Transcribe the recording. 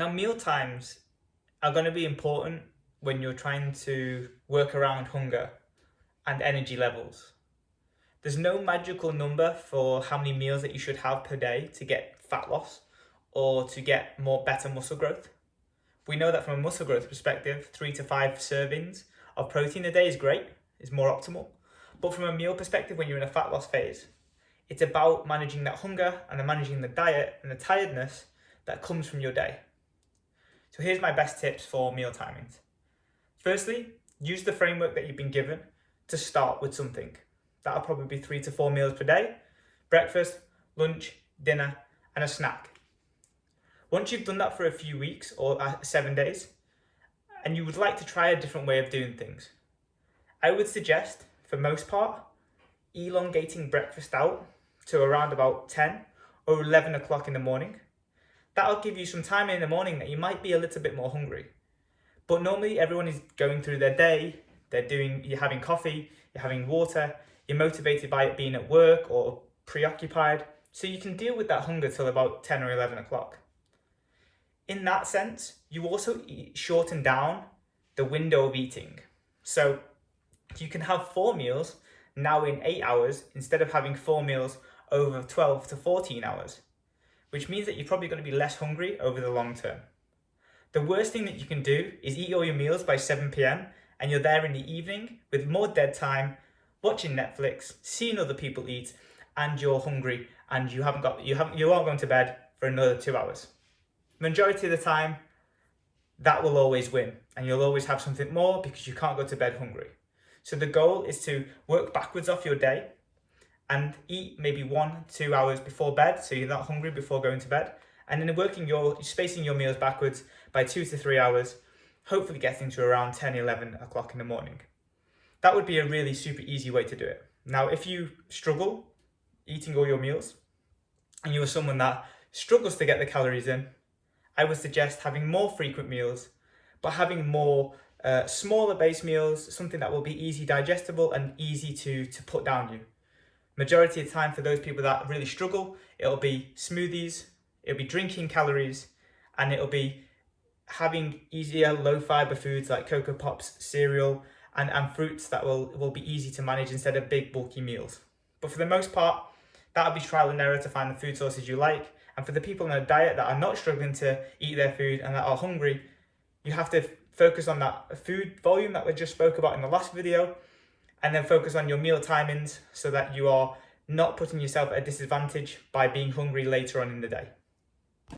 Now, meal times are going to be important when you're trying to work around hunger and energy levels. There's no magical number for how many meals that you should have per day to get fat loss or to get better muscle growth. We know that from a muscle growth perspective, 3 to 5 servings of protein a day is great, is more optimal. But from a meal perspective, when you're in a fat loss phase, it's about managing that hunger and then managing the diet and the tiredness that comes from your day. So here's my best tips for meal timings. Firstly, use the framework that you've been given to start with something. That'll probably be 3 to 4 meals per day: breakfast, lunch, dinner, and a snack. Once you've done that for a few weeks or 7 days, and you would like to try a different way of doing things, I would suggest, for most part, elongating breakfast out to around about 10 or 11 o'clock in the morning. That'll give you some time in the morning that you might be a little bit more hungry. But normally everyone is going through their day, you're having coffee, you're having water, you're motivated by it being at work or preoccupied, so you can deal with that hunger till about 10 or 11 o'clock. In that sense, you also shorten down the window of eating. So you can have 4 meals now in 8 hours instead of having 4 meals over 12 to 14 hours, which means that you're probably going to be less hungry over the long term. The worst thing that you can do is eat all your meals by 7 p.m. and you're there in the evening with more dead time, watching Netflix, seeing other people eat, and you're hungry and you aren't going to bed for another 2 hours. Majority of the time, that will always win, and you'll always have something more because you can't go to bed hungry. So the goal is to work backwards off your day and eat maybe 1-2 hours before bed, so you're not hungry before going to bed, and then spacing your meals backwards by 2 to 3 hours, hopefully getting to around 10, 11 o'clock in the morning. That would be a really super easy way to do it. Now, if you struggle eating all your meals and you're someone that struggles to get the calories in, I would suggest having more frequent meals, but having more smaller base meals, something that will be easy digestible and easy to put down you. Majority of the time for those people that really struggle, it'll be smoothies, it'll be drinking calories, and it'll be having easier low fiber foods like Cocoa Pops, cereal, and fruits that will be easy to manage instead of big bulky meals. But for the most part, that'll be trial and error to find the food sources you like. And for the people on a diet that are not struggling to eat their food and that are hungry, you have to focus on that food volume that we just spoke about in the last video, and then focus on your meal timings so that you are not putting yourself at a disadvantage by being hungry later on in the day.